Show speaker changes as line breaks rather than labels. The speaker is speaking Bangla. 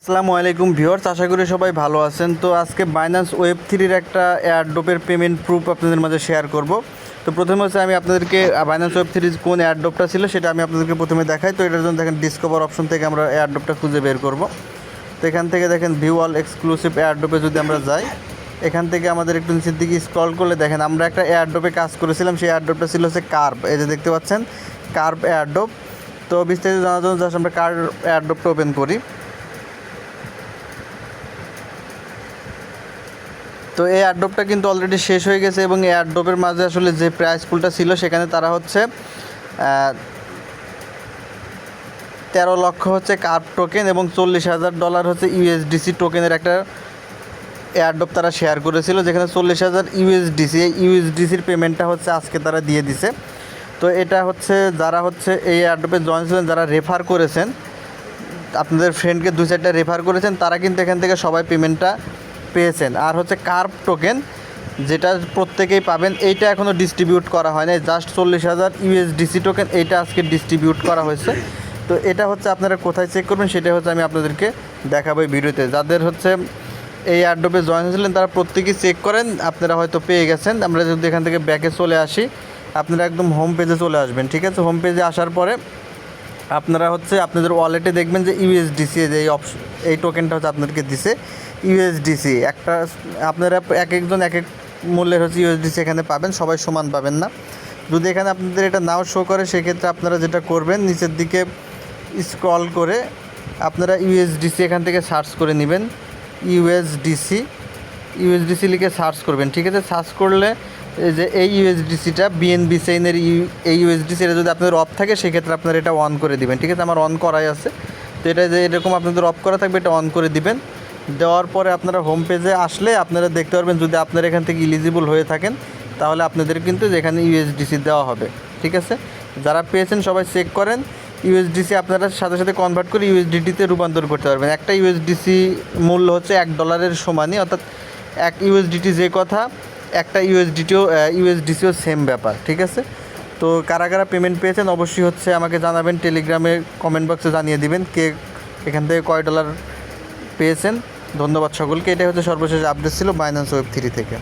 আসসালামু আলাইকুম ভিউয়ার্স, আশা করি সবাই ভালো আছেন। তো আজকে বাইন্যান্স ওয়েব থ্রির একটা এয়ারড্রপের পেমেন্ট প্রুফ আপনাদের মাঝে শেয়ার করব। তো প্রথমে হচ্ছে আমি আপনাদেরকে বাইন্যান্স ওয়েব থ্রির কোন এয়ারড্রপটা ছিল সেটা আমি আপনাদেরকে প্রথমে দেখাই। তো এটার জন্য দেখেন ডিসকভার অপশন থেকে আমরা এয়ারড্রপটা খুঁজে বের করব। তো এখান থেকে দেখেন ভিউ অল এক্সক্লুসিভ এয়ারড্রপে যদি আমরা যাই, এখান থেকে আমাদের একটু নিচের দিকে স্ক্রল করলে দেখেন আমরা একটা এয়ারড্রপে কাজ করেছিলাম। সেই এয়ারড্রপটা ছিল হচ্ছে কার্ভ, এই যে দেখতে পাচ্ছেন কার্ভ এয়ারড্রপ। তো বিস্তারিত জানার জন্য জাস্ট আমরা কার্ভ এয়ারড্রপটা ওপেন করি। তো এই এয়ারড্রপটা কিন্তু অলরেডি শেষ হয়ে গেছে এবং এই এয়ারড্রপের মাঝে আসলে যে প্রাইস পুলটা ছিল সেখানে তারা হচ্ছে 13 লক্ষ হচ্ছে কার্ভ টোকেন এবং $40,000 হচ্ছে ইউএসডিসি টোকেনের একটা এয়ারড্রপ তারা শেয়ার করেছিল, যেখানে 40,000 ইউএসডিসি, এই ইউএসডিসির পেমেন্টটা হচ্ছে আজকে তারা দিয়ে দিছে। তো এটা হচ্ছে যারা হচ্ছে এই এয়ারড্রপে জয়েন ছিলেন, যারা রেফার করেছেন, আপনাদের ফ্রেন্ডকে 2-4টা রেফার করেছেন, তারা কিন্তু এখান থেকে সবাই পেমেন্টটা পেয়েছেন। আর হচ্ছে কার্ভ টোকেন যেটা প্রত্যেকেই পাবেন, এইটা এখনও ডিস্ট্রিবিউট করা হয় না। জাস্ট 40,000 ইউএসডিসি টোকেন এইটা আজকে ডিস্ট্রিবিউট করা হয়েছে। তো এটা হচ্ছে আপনারা কোথায় চেক করবেন সেটা হচ্ছে আমি আপনাদেরকে দেখাবো এই ভিডিওতে। যাদের হচ্ছে এই এয়ারড্রপে জয়েন হয়েছিলেন তারা প্রত্যেকেই চেক করেন, আপনারা হয়তো পেয়ে গেছেন। আমরা যদি এখান থেকে ব্যাকে চলে আসি, আপনারা একদম হোম পেজে চলে আসবেন, ঠিক আছে। হোম পেজে আসার পরে আপনারা হচ্ছে আপনাদের ওয়ালেটে দেখবেন যে ইউএসডিসি যে এই টোকেনটা হচ্ছে আপনাদেরকে দিছে ইউএসডিসি। একটা আপনারা এক একজন এক এক মূল্যের হচ্ছে ইউএসডিসি এখানে পাবেন, সবাই সমান পাবেন না। যদি এখানে আপনাদের এটা নাও শো করে, সেক্ষেত্রে আপনারা যেটা করবেন নিচের দিকে স্ক্রল করে আপনারা ইউএসডিসি এখান থেকে সার্চ করে নেবেন। ইউএসডিসি লিখে সার্চ করবেন, ঠিক আছে। সার্চ করলে এই যে এই ইউএসডিসিটা বিএনবি চেইনের এই ইউএসডিসি, এটা যদি আপনাদের অফ থাকে সেক্ষেত্রে আপনারা এটা অন করে দিবেন, ঠিক আছে। আমার অন করাই আছে। তো এটা যে এরকম আপনাদের অফ করা থাকবে, এটা অন করে দিবেন। দেওয়ার পরে আপনারা হোম পেজে আসলে আপনারা দেখতে পারবেন, যদি আপনারা এখান থেকে ইলিজিবল হয়ে থাকেন তাহলে আপনাদের কিন্তু যেখানে ইউএসডিসি দেওয়া হবে, ঠিক আছে। যারা পেয়েছেন সবাই চেক করেন। ইউএসডিসি আপনারা সাথে সাথে কনভার্ট করে ইউএসডিটিতে রূপান্তর করতে পারবেন। একটা ইউএসডিসি মূল্য হচ্ছে $1 সমানই, অর্থাৎ এক ইউএসডিটি যে কথা, একটা ইউএসডিসিও সেম ব্যাপার, ঠিক আছে। তো কারা কারা পেমেন্ট পেয়েছেন অবশ্যই হচ্ছে আমাকে জানাবেন, টেলিগ্রামে কমেন্ট বক্সে জানিয়ে দিবেন কে এখান থেকে কয় ডলার পেয়েছেন। ধন্যবাদ সকলকে। এটাই হচ্ছে সর্বশেষ আপডেট ছিল বাইন্যান্স ওয়েব থ্রি থেকে।